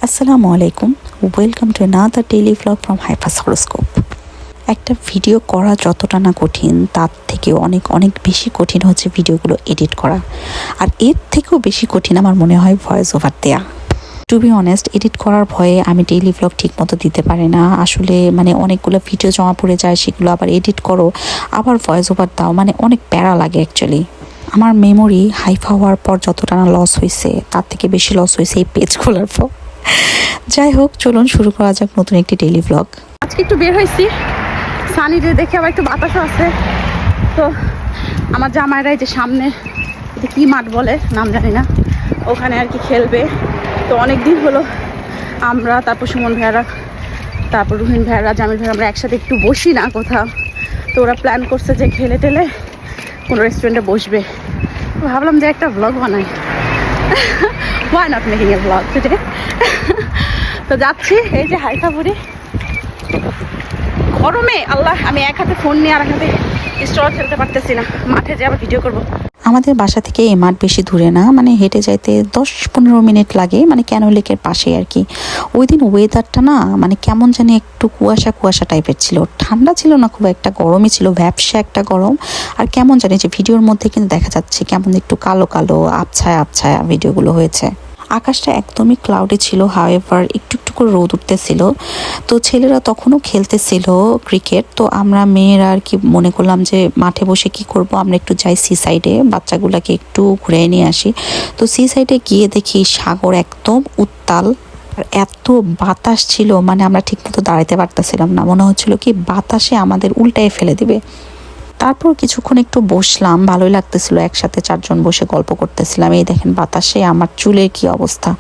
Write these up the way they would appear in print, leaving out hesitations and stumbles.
আসসালামু আলাইকুম, welcome to another daily vlog from Haifa's horoscope. একটা ভিডিও করা যতটা না কঠিন, তার থেকে অনেক অনেক বেশি কঠিন হচ্ছে ভিডিওগুলো এডিট করা। আর এর থেকেও বেশি কঠিন আমার মনে হয় ভয়েস ওভার দেয়া। টু বি অনেস্ট, এডিট করার ভয়ে আমি ডেইলি ভ্লগ ঠিক মতো দিতে পারি না। আসলে অনেকগুলো ভিডিও জমা পড়ে যায়, সেগুলো আবার এডিট করো, আবার ভয়েস ওভার দাও, অনেক প্যারা লাগে অ্যাকচুয়ালি। আমার মেমোরি হাইফা হওয়ার পর যতটা না লস হয়েছে, তার থেকে বেশি লস হয়েছে এই পেজ খোলার পর। যাই হোক, চলুন শুরু করা যাক নতুন একটি ডেইলি ভ্লগ। আজকে একটু বের হয়েছি সানি ডে দেখে, আবার একটু বাতাসও আছে। তো আমার জামাইরা যে সামনে এটা কি মাঠ বলে নাম জানি না, ওখানে আর কি খেলবে। তো অনেক দিন হলো আমরা, তারপর সুমন ভাইয়ারা, তারপর রুহিন ভাইয়ারা, জামিল ভাইয়া, আমরা একসাথে একটু বসি না কোথাও। তো ওরা প্ল্যান করছে যে খেলে টেলে কোনো রেস্টুরেন্টে বসবে। ভাবলাম যে একটা ভ্লগ বানাই, why not making a vlog today. তো যাচ্ছি, এই যে হাইফা বুড়ি গরমে আল্লাহ, আমি এক হাতে ফোন নিয়ে আর এক হাতে স্টল ফেলতে পারতেছি না। মাঠে যে আবার ভিডিও করবো। আমাদের বাসা থেকে এই মাঠ বেশি দূরে না, হেঁটে যাইতে 10-15 মিনিট লাগে, ক্যানো লেকের পাশে আর কি। ওই দিন ওয়েদারটা না কেমন জানি একটু কুয়াশা কুয়াশা টাইপের ছিল, ঠান্ডা ছিল না খুব একটা, গরমই ছিল, ভ্যাপসা একটা গরম। আর কেমন জানি যে ভিডিওর মধ্যে কিন্তু দেখা যাচ্ছে কেমন একটু কালো কালো আবছায়া আবছায়া ভিডিওগুলো হয়েছে। আকাশটা একদমই ক্লাউডি ছিল, হাওয়েভার একটু একটু করে রোদ উঠতেছিল। তো ছেলেরা তখনও খেলতেছিল ক্রিকেট। তো আমরা মেয়েরা আর কি মনে করলাম যে মাঠে বসে কি করব, আমরা একটু যাই সি সাইডে, বাচ্চাগুলোকে একটু ঘুরে নিয়ে আসি। তো সি সাইডে গিয়ে দেখি সাগর একদম উত্তাল, আর এত বাতাস ছিল, আমরা ঠিকমতো দাঁড়াতে পারতেছিলাম না, মনে হচ্ছিল কি বাতাসে আমাদের উল্টায় ফেলে দিবে। তারপর কিছুক্ষণ একটু বসলাম, ভালোই লাগতেছিল, একসাথে 4 জন বসে গল্প করতেছিলাম। এই দেখেন বাতাসে আমার চুলের কি অবস্থা,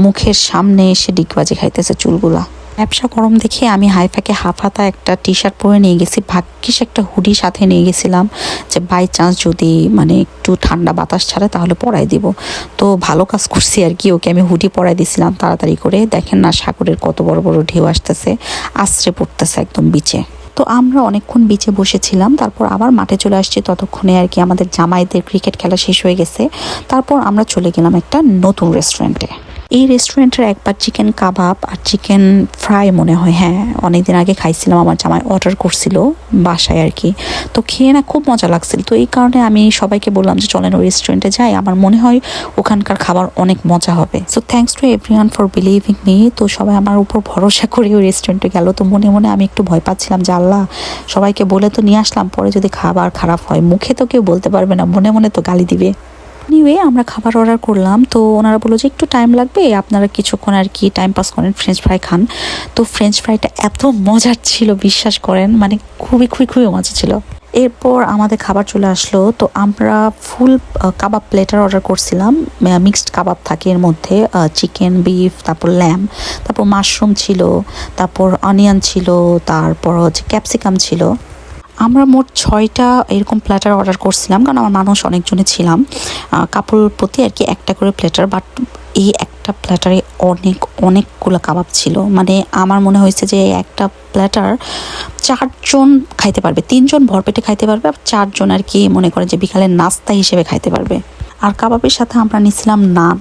মুখের সামনে এসে ডিগবাজি খাইতেছে চুলগুলা। ব্যবসা গরম দেখে আমি হাইফাকে হাফ হাতা একটা টি শার্ট পরে নিয়ে গেছি, ভাগ্যিস একটা হুডি সাথে নিয়ে গেছিলাম, যে বাই চান্স যদি একটু ঠান্ডা বাতাস ছাড়ে তাহলে পরাই দিব। তো ভালো কাজ করছি আর কি, ওকে আমি হুডি পরাই দিছিলাম তাড়াতাড়ি করে। দেখেন না সাগরের কত বড় বড় ঢেউ আসতেছে, আছড়ে পড়তেছে একদম বিচে। তো আমরা অনেকক্ষণ বিচে বসেছিলাম, তারপর আবার মাঠে চলে আসছি। ততক্ষণে আর কি আমাদের জামাইদের ক্রিকেট খেলা শেষ হয়ে গেছে। তারপর আমরা চলে গেলাম একটা নতুন রেস্টুরেন্টে। এই রেস্টুরেন্টের একবার চিকেন কাবাব আর চিকেন ফ্রাই মনে হয়, হ্যাঁ অনেকদিন আগে খাইছিলাম, আমার জামাই অর্ডার করছিল বাসায় আর কি। তো খেয়ে না খুব মজা লাগছিল। তো এই কারণে আমি সবাইকে বললাম যে চলেন ওই রেস্টুরেন্টে যাই, আমার মনে হয় ওখানকার খাবার অনেক মজা হবে। So thanks to everyone for believing me. তো সবাই আমার উপর ভরসা করে ওই রেস্টুরেন্টে গেল। তো মনে মনে আমি একটু ভয় পাচ্ছিলাম যে আল্লাহ, সবাইকে বলে তো নিয়ে আসলাম, পরে যদি খাবার খারাপ হয়, মুখে তো কেউ বলতে পারবে না, মনে মনে তো গালি দিবে। এনিওয়ে আমরা খাবার অর্ডার করলাম। তো ওনারা বললো যে একটু টাইম লাগবে, আপনারা কিছুক্ষণ আর কি টাইম পাস করেন, ফ্রেঞ্চ ফ্রাই খান। তো ফ্রেঞ্চ ফ্রাইটা এত মজার ছিল বিশ্বাস করেন, খুবই খুবই খুবই মজা ছিল। এরপর আমাদের খাবার চলে আসলো। তো আমরা ফুল কাবাব প্লেটার অর্ডার করছিলাম। মিক্সড কাবাব থাকে এর মধ্যে, চিকেন, বিফ, তারপর ল্যাম্ব, তারপর মাশরুম ছিল, তারপর অনিয়ন ছিল, তারপর হচ্ছে ক্যাপসিকাম ছিল। আমরা মোট 6টা এরকম প্ল্যাটার অর্ডার করছিলাম, কারণ আমার মানুষ অনেকজনই ছিলাম, কাপড় প্রতি আর কি একটা করে প্ল্যাটার। বাট এই একটা প্ল্যাটারে অনেকগুলো কাবাব ছিল, আমার মনে হয়েছে যে একটা প্ল্যাটার 4 জন খাইতে পারবে, 3 জন ভরপেটে খাইতে পারবে, আর 4 জন আর কি মনে করেন যে বিকালের নাস্তা হিসেবে খাইতে পারবে। আর কাবাবের সাথে আমরা নিছিলাম নান।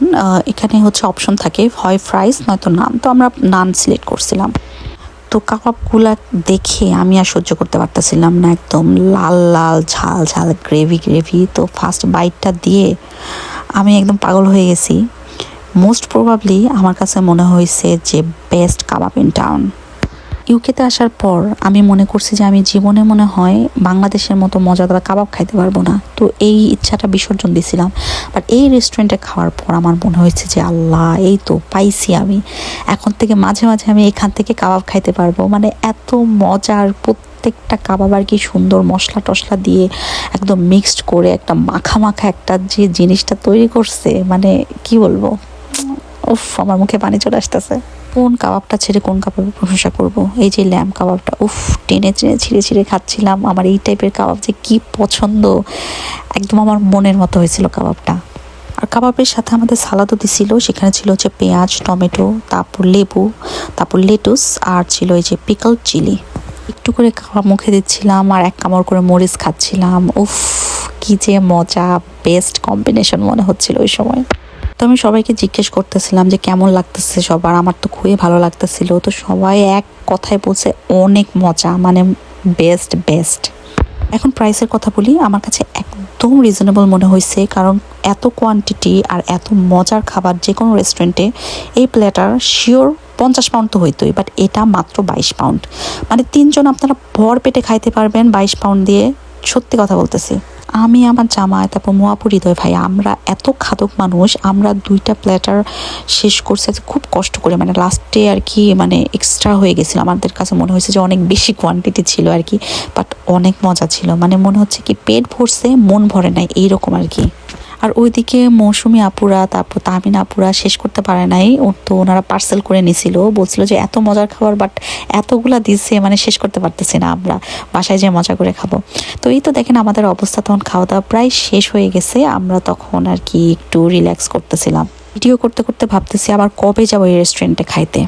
এখানে হচ্ছে অপশন থাকে হয় ফ্রাইস নয়তো নান, তো আমরা নান সিলেক্ট করছিলাম। তো কাবাবগুলা দেখে আমি আর সহ্য করতে পারতেছিলাম না, একদম লাল লাল ঝাল ঝাল গ্রেভি। তো ফার্স্ট বাইটটা দিয়ে আমি একদম পাগল হয়ে গেছি। মোস্ট প্রবাবলি আমার কাছে মনে হয়েছে যে বেস্ট কাবাব ইন টাউন। ইউকেতে আসার পর আমি মনে করছি যে আমি জীবনে মনে হয় বাংলাদেশের মতো মজাদার কাবাব খাইতে পারবো না। তো এই ইচ্ছাটা বিসর্জন দিছিলাম। বাট এই রেস্টুরেন্টে খাওয়ার পর আমার মনে হয়েছে যে আল্লাহ, এই তো পাইছি আমি, এখন থেকে মাঝে মাঝে আমি এখান থেকে কাবাব খাইতে পারবো। এত মজার, প্রত্যেকটা কাবাব আর কি সুন্দর মশলা টশলা দিয়ে একদম মিক্সড করে একটা মাখা মাখা একটা যে জিনিসটা তৈরি করছে, কি বলবো, উফ, আমার মুখে পানি চলে আসতেছে। কোন কাবাবটা ছেড়ে কোন কাবাবের প্রশংসা করব। এই যে ল্যাম্ব কাবাবটা, উফ, টেনে টেনে ছিঁড়ে ছিঁড়ে খাচ্ছিলাম। আমার এই টাইপের কাবাব যে কি পছন্দ, একদম আমার মনের মতো হয়েছিল কাবাবটা। আর কাবাবের সাথে আমাদের সালাদও দিছিল, সেখানে ছিল হচ্ছে পেঁয়াজ, টমেটো, তারপর লেবু, তারপর লেটুস, আর ছিল এই যে পিকল চিলি। একটু করে কাবাব মুখে দিচ্ছিলাম আর এক কামড় করে মরিচ খাচ্ছিলাম। উফ, কি যে মজা, বেস্ট কম্বিনেশন মনে হচ্ছিল ওই সময়। তো আমি সবাইকে জিজ্ঞেস করতেছিলাম যে কেমন লাগতেছে সবার। আমার তো খুবই ভালো লাগতেছিল। তো সবাই এক কথায় বলছে অনেক মজা, মানে বেস্ট বেস্ট। এখন প্রাইসের কথা বলি, আমার কাছে একদম রিজনেবল মনে হয়েছে, কারণ এত কোয়ান্টিটি আর এত মজার খাবার যে কোনো রেস্টুরেন্টে এই প্লেটার শিওর 50 পাউন্ড তো হইতোই, বাট এটা মাত্র 22 পাউন্ড। মানে 3 জন আপনারা ভর পেটে খাইতে পারবেন 22 পাউন্ড দিয়ে। সত্যি কথা বলতেছি। আমি, আমার জামাই, তারপর মোয়াপু, হৃদয় ভাই, আমরা এত খাদক মানুষ, আমরা 2টা প্ল্যাটার শেষ করছি খুব কষ্ট করে। মানে লাস্টে আর কি মানে এক্সট্রা হয়ে গেছিলো, আমাদের কাছে মনে হয়েছে যে অনেক বেশি কোয়ান্টিটি ছিল আর কি, বাট অনেক মজা ছিল। মানে মনে হচ্ছে কি পেট ভরছে মন ভরে নাই, এইরকম আর কি। আর ওইদিকে মৌসুমি আপুরা, তারপর তাহমিনা আপুরা শেষ করতে পারে নাই, তো ওনারা পার্সেল করে নিছিল, বলছিল যে এত মজার খাবার, বাট এতগুলা দিচ্ছে মানে শেষ করতে পারতেছি না, আমরা বাসায় যেয়ে মজা করে খাবো। তো এই তো দেখেন আমাদের অবস্থা, তখন খাওয়া দাওয়া প্রায় শেষ হয়ে গেছে, আমরা তখন আর কি একটু রিল্যাক্স করতেছিলাম। ভিডিও করতে করতে ভাবতেছি আবার কবে যাবো এই রেস্টুরেন্টে খাইতে।